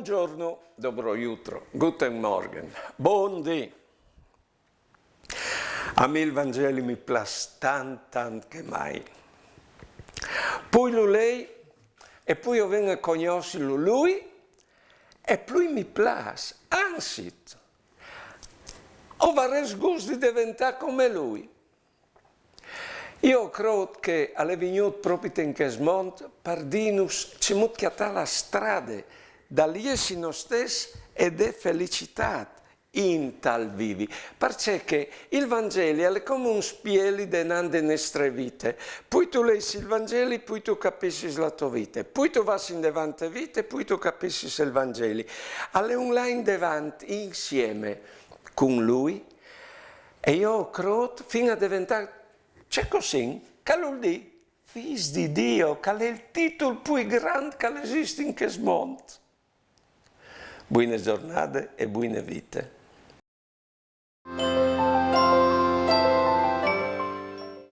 Buongiorno, dobro jutro, guten Morgen, buondì. A me il Vangelo mi piace tant che mai. Poi lei, e poi io vengo a conoscere lui, e poi mi piace, anzi, ho vari gusti di diventare come lui. Io credo che alle venuto proprio in questo mondo per dirnos ci mucchiata la strada dall'essi noi stessi ed è felicità in tal vivi. Perché il Vangelo è come un spieli denante le nostre vite. Poi tu leggi il Vangelo, poi tu capisci la tua vita. Poi tu vai in davanti a vita, poi tu capisci il Vangelo. Alle un là in davanti insieme con lui e io credo fino a diventare c'è così, che vuol dire, figlio di Dio, che è il titolo più grande che esiste in questo mondo. Buone giornate e buone vite.